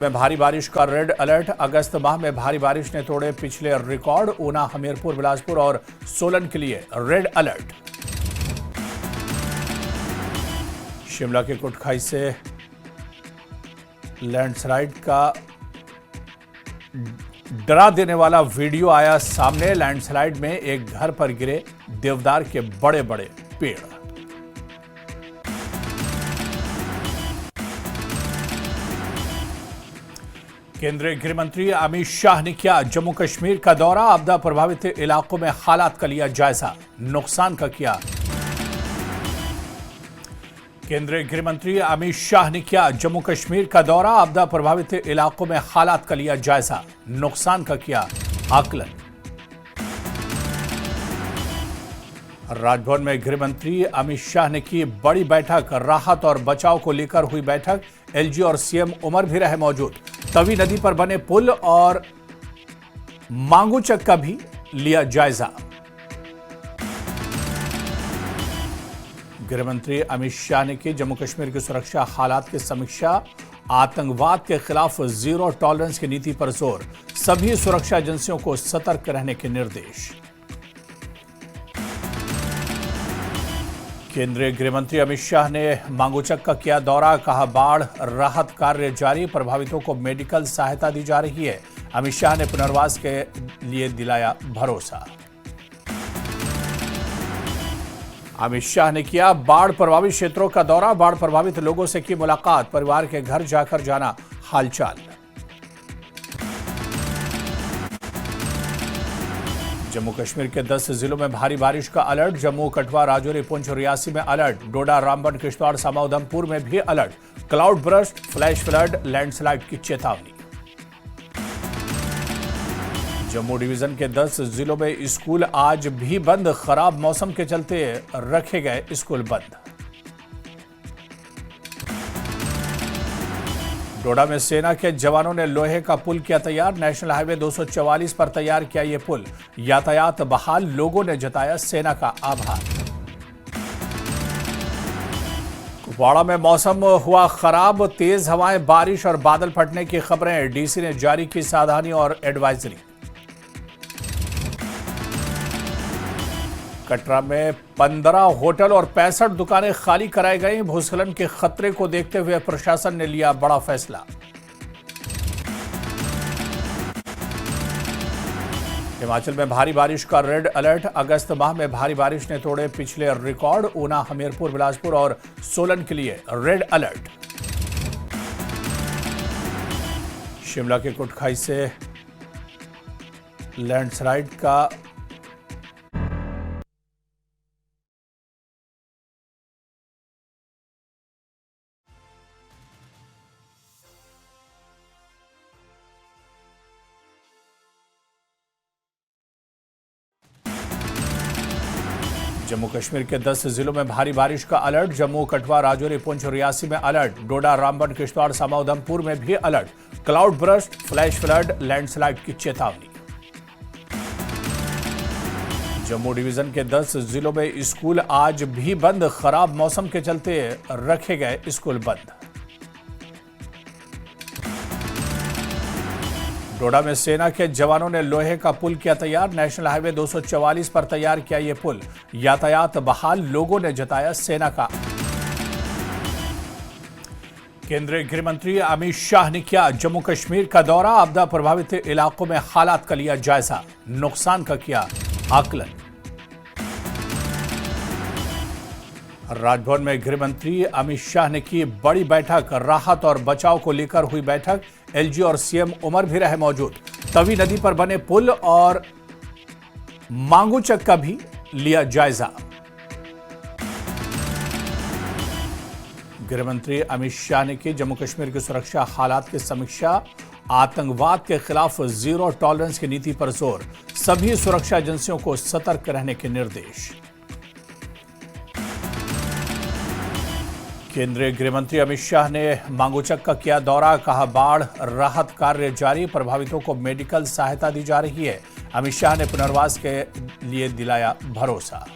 में भारी बारिश का रेड अलर्ट। अगस्त माह में भारी बारिश ने तोड़े पिछले रिकॉर्ड। ऊना, हमीरपुर, बिलासपुर और सोलन के लिए रेड अलर्ट। शिमला के कुटखाई से लैंडस्लाइड का डरा देने वाला वीडियो आया सामने। लैंडस्लाइड में एक घर पर गिरे देवदार के बड़े बड़े पेड़। केंद्रीय गृह मंत्री अमित शाह ने किया जम्मू कश्मीर का दौरा। आपदा प्रभावित इलाकों में हालात का लिया जायजा, नुकसान का किया। केंद्रीय गृह मंत्री अमित शाह ने किया जम्मू कश्मीर का दौरा। आपदा प्रभावित इलाकों में हालात का लिया जायजा, नुकसान का किया आकलन। राजभवन में गृह मंत्री अमित शाह ने की बड़ी बैठक। राहत और बचाव को लेकर हुई बैठक। एलजी और सीएम उमर भी रहे मौजूद। तवी नदी पर बने पुल और मांगूचक का भी लिया जायजा। गृह मंत्री अमित शाह ने की जम्मू कश्मीर की सुरक्षा हालात की समीक्षा। आतंकवाद के खिलाफ जीरो टॉलरेंस की नीति पर जोर। सभी सुरक्षा एजेंसियों को सतर्क रहने के निर्देश। केंद्रीय गृह मंत्री अमित शाह ने मांगूचक का किया दौरा। कहा बाढ़ राहत कार्य जारी, प्रभावितों को मेडिकल सहायता दी जा रही है। अमित शाह ने पुनर्वास के लिए दिलाया भरोसा। अमित शाह ने किया बाढ़ प्रभावित क्षेत्रों का दौरा। बाढ़ प्रभावित लोगों से की मुलाकात। परिवार के घर जाकर जाना हालचाल। जम्मू कश्मीर के 10 जिलों में भारी बारिश का अलर्ट। जम्मू, कठुआ, राजौरी, पुंछ और रियासी में अलर्ट। डोडा, रामबन, किश्तवाड़, सामा, उधमपुर में भी alert. Cloud burst, flash flood, landslide की चेतावनी। जम्मू डिवीजन के 10 जिलों में स्कूल आज भी बंद। खराब मौसम के चलते रखे गए स्कूल बंद। डोडा में सेना के जवानों ने लोहे का पुल किया तैयार। नेशनल हाईवे 244 पर तैयार किया ये पुल। यातायात बहाल, लोगों ने जताया सेना का आभार। कुपवाड़ा में मौसम हुआ खराब। तेज हवाएं, बारिश और बादल फटने की खबरें। डीसी ने जारी की सावधानी और एडवाइजरी। कटरा में 15 होटल और 65 दुकानें खाली कराई गई। भूस्खलन के खतरे को देखते हुए प्रशासन ने लिया बड़ा फैसला। हिमाचल में भारी बारिश का रेड अलर्ट। अगस्त माह में भारी बारिश ने तोड़े पिछले रिकॉर्ड। ऊना, हमीरपुर, बिलासपुर और सोलन के लिए रेड अलर्ट। शिमला के कुटखाई से लैंडस्लाइड का जम्मू कश्मीर के 10 जिलों में भारी बारिश का अलर्ट। जम्मू, कठुआ, राजौरी, पुंछ और रियासी में अलर्ट। डोडा, रामबन, किश्तवाड़, सामा, उधमपुर में भी alert. Cloud burst, flash flood, landslide की चेतावनी। जम्मू डिवीजन के 10 जिलों में स्कूल आज भी बंद। खराब मौसम के चलते रखे गए स्कूल बंद। डोडा में सेना के जवानों ने लोहे का पुल किया तैयार। नेशनल हाईवे 244 पर तैयार किया ये पुल। यातायात बहाल, लोगों ने जताया सेना का। केंद्रीय गृह मंत्री अमित शाह ने किया जम्मू कश्मीर का दौरा। आपदा प्रभावित इलाकों में हालात का लिया जायजा, नुकसान का किया आकलन। राजभवन में गृह मंत्री अमित शाह ने की बड़ी बैठक। राहत और बचाव को लेकर हुई बैठक। एलजी और सीएम उमर भी रहे मौजूद। तवी नदी पर बने पुल और मांगूचक का भी लिया जायजा। गृह मंत्री अमित शाह ने की जम्मू कश्मीर की सुरक्षा हालात की समीक्षा। आतंकवाद के खिलाफ जीरो टॉलरेंस की नीति पर जोर। सभी सुरक्षा एजेंसियों को सतर्क रहने के निर्देश। केंद्रीय गृह मंत्री अमित शाह ने मांगूचक का किया दौरा। कहा बाढ़ राहत कार्य जारी, प्रभावितों को मेडिकल सहायता दी जा रही है। अमित शाह ने पुनर्वास के लिए दिलाया भरोसा।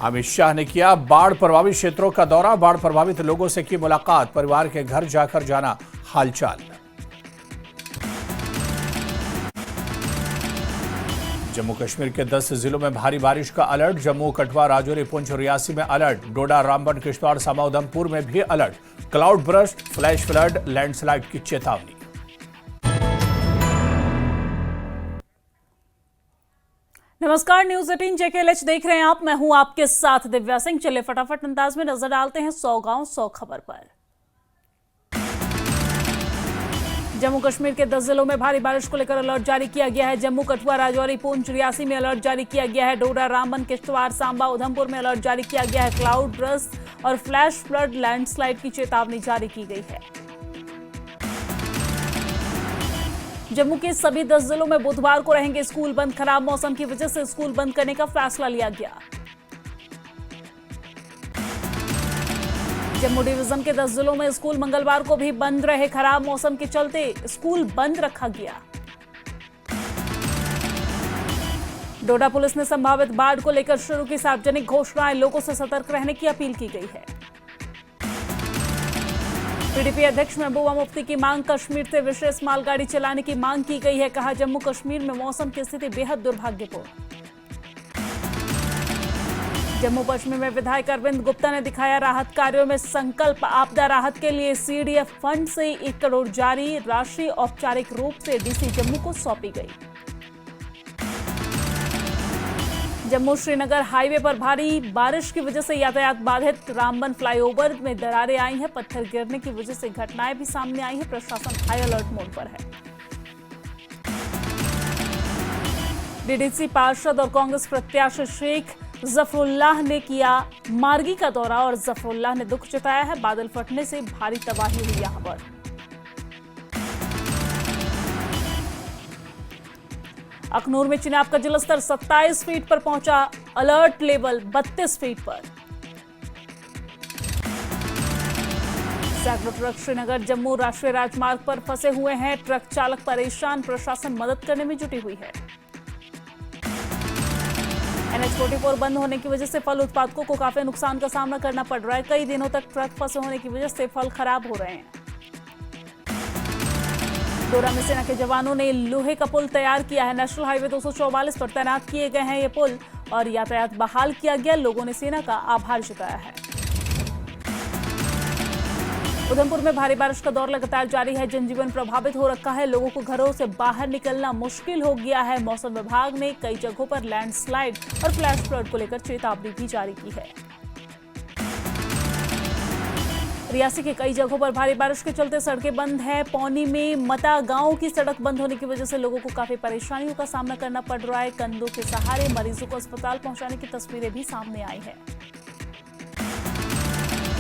अमित शाह ने किया बाढ़ प्रभावित क्षेत्रों का दौरा, बाढ़ प्रभावित लोगों से की मुलाकात, परिवार के घर जाकर जाना हालचाल। जम्मू कश्मीर के 10 जिलों में भारी बारिश का अलर्ट, जम्मू, कठुआ, राजौरी, पुंछ और रियासी में अलर्ट, डोडा, रामबन, किश्तवाड़, सांबा, उधमपुर में भी alert, cloud burst, flash flood, landslide की चेतावनी। नमस्कार, न्यूज 18 JKLH देख रहे हैं आप। मैं हूं आपके साथ दिव्या सिंह। चले फटाफट अंदाज में नजर डालते हैं 100 गांव 100 खबर पर। जम्मू कश्मीर के 10 जिलों में भारी बारिश को लेकर अलर्ट जारी किया गया है। जम्मू, कठुआ, राजौरी, पुंछ, रियासी में अलर्ट जारी किया गया है। डोडा, रामबन, किश्तवाड़, सांबा, उधमपुर में अलर्ट जारी किया गया है। क्लाउड बर्स्ट और फ्लैश फ्लड, लैंडस्लाइड की चेतावनी जारी की गई है। जम्मू के सभी 10 जिलों में बुधवार को रहेंगे स्कूल बंद। खराब मौसम की वजह से स्कूल बंद करने का फैसला लिया गया। जम्मू डिवीजन के 10 जिलों में स्कूल मंगलवार को भी बंद रहे। खराब मौसम के चलते स्कूल बंद रखा गया। डोडा पुलिस ने संभावित बाढ़ को लेकर शुरू की सार्वजनिक घोषणाएं, लोगों से सतर्क रहने की अपील की गई है। पीडीपी अध्यक्ष महबूबा मुफ्ती की मांग, कश्मीर से विशेष मालगाड़ी चलाने की मांग की गई है। कहा, जम्मू कश्मीर में मौसम की स्थिति बेहद दुर्भाग्यपूर्ण। जम्मू पश्चिम में विधायक अरविंद गुप्ता ने दिखाया राहत कार्यों में संकल्प। आपदा राहत के लिए CDF फंड से 1 करोड़ जारी, राशि औपचारिक रूप से DC जम्मू को सौंपी गई। जम्मू श्रीनगर हाईवे पर भारी बारिश की वजह से यातायात बाधित। रामबन फ्लाईओवर में दरारें आई हैं। पत्थर गिरने की वजह से घटनाएं भी सामने आई हैं। प्रशासन हाई अलर्ट मोड पर है। DDC पार्षद और कांग्रेस प्रत्याशी शेख जफरुल्लाह ने किया मार्गी का दौरा और जफरुल्लाह ने दुख जताया है। बादल फटने से भारी तबाही हुई यहां पर। अखनूर में चिनाब का जलस्तर 27 फीट पर पहुंचा, अलर्ट लेवल 32 फीट पर। सैकड़ों ट्रक श्रीनगर जम्मू राष्ट्रीय राजमार्ग पर फंसे हुए हैं। ट्रक चालक परेशान, प्रशासन मदद करने में जुटी हुई है। NH44 बंद होने की वजह से फल उत्पादकों को काफी नुकसान का सामना करना पड़ रहा है। कई दिनों तक ट्रक फंसे होने की वजह से फल खराब हो रहे हैं। डोडा में सेना के जवानों ने लोहे का पुल तैयार किया है। नेशनल हाईवे 244 पर तैनात किए गए हैं ये पुल और यातायात बहाल किया गया। लोगों ने सेना का आभार जताया है। उधमपुर में भारी बारिश का दौर लगातार जारी है। जनजीवन प्रभावित हो रखा है। लोगों को घरों से बाहर निकलना मुश्किल हो गया है। मौसम विभाग ने कई जगहों पर लैंडस्लाइड और फ्लैश फ्लड को लेकर चेतावनी भी जारी की है। रियासी के कई जगहों पर भारी बारिश के चलते सड़कें बंद हैं। पौनी में मता गांव की सड़क बंद होने की वजह से लोगों को काफी परेशानियों का सामना करना पड़ रहा है। कंधों के सहारे मरीजों को अस्पताल पहुंचाने की तस्वीरें भी सामने आई हैं।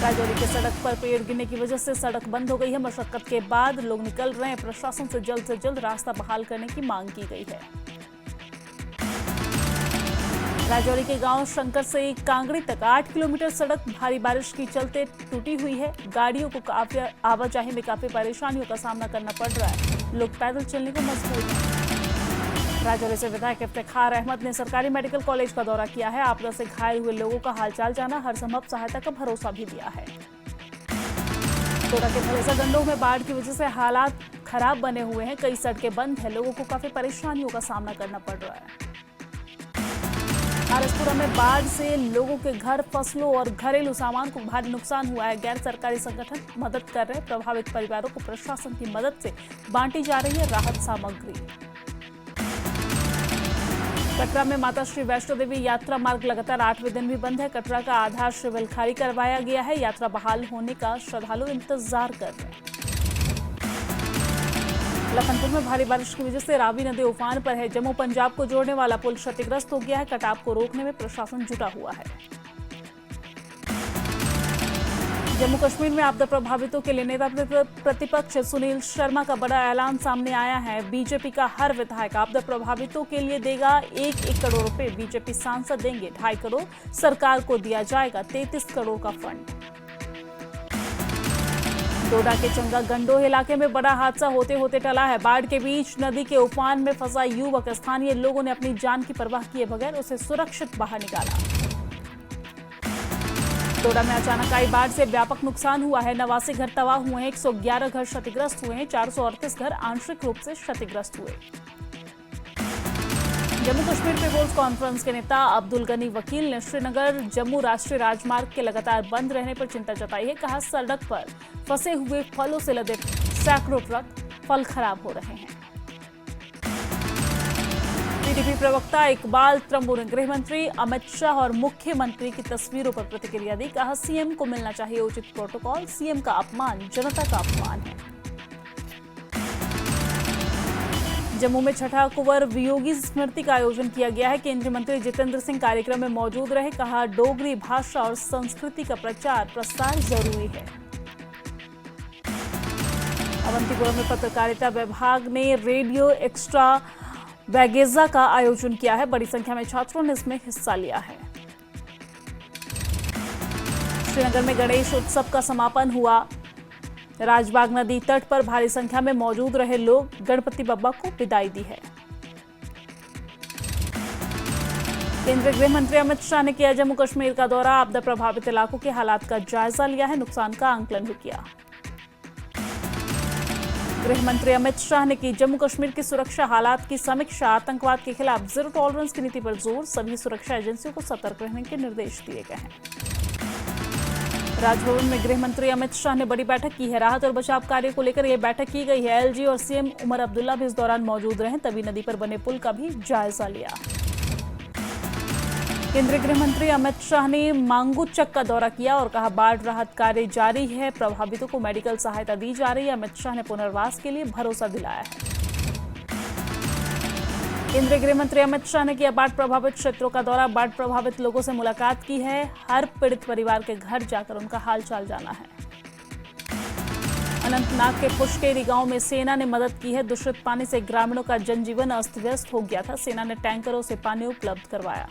राजौरी के सड़क पर पेड़ गिरने की वजह से सड़क बंद हो गई है। मशक्कत के बाद लोग निकल रहे हैं। प्रशासन से जल्द रास्ता बहाल करने की मांग की गई है। राजौरी के गांव शंकर से कांगड़ी तक 8 किलोमीटर सड़क भारी बारिश के चलते टूटी हुई है। गाड़ियों को काफी आवाजाही में काफी परेशानियों का सामना करना पड़ रहा है। लोग पैदल चलने को मजबूर हैं। राजौरी से विधायक इफ्तिखार अहमद ने सरकारी मेडिकल कॉलेज का दौरा किया है। आपदा से घायल हुए लोगों का हालचाल जाना, हर संभव सहायता का भरोसा भी दिया है। डोडा के भलेसा गंडोह में बाढ़ की वजह से हालात खराब बने हुए हैं। कई सड़कें बंद है। लोगों को काफी परेशानियों का सामना करना पड़ रहा है। आरसपुरा में बाढ़ से लोगों के घर, फसलों और घरेलू सामान को भारी नुकसान हुआ है। गैर सरकारी संगठन मदद कर रहे हैं। प्रभावित परिवारों को प्रशासन की मदद से बांटी जा रही है राहत सामग्री। कटरा में माता श्री वैष्णो देवी यात्रा मार्ग लगातार 8वें दिन भी बंद है। कटरा का आधार शिविर खाली करवाया गया है। यात्रा बहाल होने का श्रद्धालु इंतजार कर रहे हैं। लखनपुर में भारी बारिश की वजह से रावी नदी उफान पर है। जम्मू पंजाब को जोड़ने वाला पुल क्षतिग्रस्त हो गया है। कटाव को रोकने में प्रशासन जुटा हुआ है। जम्मू कश्मीर में आपदा प्रभावितों के लिए नेता प्रतिपक्ष सुनील शर्मा का बड़ा ऐलान सामने आया है। बीजेपी का हर विधायक आपदा प्रभावितों के लिए देगा 1-1 करोड़ रुपए। बीजेपी सांसद देंगे 2.5 करोड़। सरकार को दिया जाएगा 33 करोड़ का फंड। डोडा के चंगा गंडोह इलाके में बड़ा हादसा होते होते टला है। बाढ़ के बीच नदी के उफान में फंसा युवक, स्थानीय लोगों ने अपनी जान की परवाह किए बगैर उसे सुरक्षित बाहर निकाला। डोडा में अचानक आई बाढ़ से व्यापक नुकसान हुआ है। 89 घर तबाह हुए हैं, 111 घर क्षतिग्रस्त हुए हैं, 438 घर आंशिक रूप से क्षतिग्रस्त हुए। जम्मू कश्मीर पीपुल्स कॉन्फ्रेंस के नेता अब्दुल गनी वकील ने श्रीनगर जम्मू राष्ट्रीय राजमार्ग के लगातार बंद रहने पर चिंता जताई है। कहा, सड़क पर फंसे हुए फलों से लदे सैकड़ों ट्रक फल खराब हो रहे हैं। टीडीपी प्रवक्ता इकबाल त्रंबू ने गृह मंत्री अमित शाह और मुख्यमंत्री की तस्वीरों पर प्रतिक्रिया दी। कहा, सीएम को मिलना चाहिए उचित प्रोटोकॉल। सीएम का अपमान जनता का अपमान है। जम्मू में छठा कुंवर वियोगी स्मृति का आयोजन किया गया है। केंद्रीय मंत्री जितेंद्र सिंह कार्यक्रम में मौजूद रहे। कहा, डोगरी भाषा और संस्कृति का प्रचार प्रसार जरूरी है। अवंतीपुरम में पत्रकारिता विभाग ने रेडियो एक्स्ट्रा वैगेजा का आयोजन किया है। बड़ी संख्या में छात्रों ने इसमें हिस्सा लिया है। श्रीनगर में गणेश उत्सव का समापन हुआ। राजबाग नदी तट पर भारी संख्या में मौजूद रहे लोग गणपति बप्पा को विदाई दी है। केंद्रीय गृह मंत्री अमित शाह ने किया जम्मू कश्मीर का दौरा। आपदा प्रभावित इलाकों के हालात का जायजा लिया है, नुकसान का आंकलन भी किया। गृह मंत्री अमित शाह ने की जम्मू कश्मीर की सुरक्षा हालात की समीक्षा। आतंकवाद के खिलाफ जीरो टॉलरेंस की नीति पर जोर। सभी सुरक्षा एजेंसियों को सतर्क रहने के निर्देश दिए गए हैं। राजभवन में गृह मंत्री अमित शाह ने बड़ी बैठक की है। राहत और बचाव कार्य को लेकर यह बैठक की गई है। एलजी और सीएम उमर अब्दुल्ला भी इस दौरान मौजूद रहे। तवी नदी पर बने पुल का भी जायजा लिया। केंद्रीय गृह मंत्री अमित शाह ने मांगू चक का दौरा किया और कहा, बाढ़ राहत कार्य जारी है, प्रभावितों को मेडिकल सहायता दी जा रही है। अमित शाह ने पुनर्वास के लिए भरोसा दिलाया है। केंद्रीय गृह मंत्री अमित शाह ने किया बाढ़ प्रभावित क्षेत्रों का दौरा। बाढ़ प्रभावित लोगों से मुलाकात की है। हर पीड़ित परिवार के घर जाकर उनका हालचाल जाना है। अनंतनाग के पुष्केरी गांव में सेना ने मदद की है। दूषित पानी से ग्रामीणों का जनजीवन अस्त व्यस्त हो गया था। सेना ने टैंकरों से पानी उपलब्ध करवाया।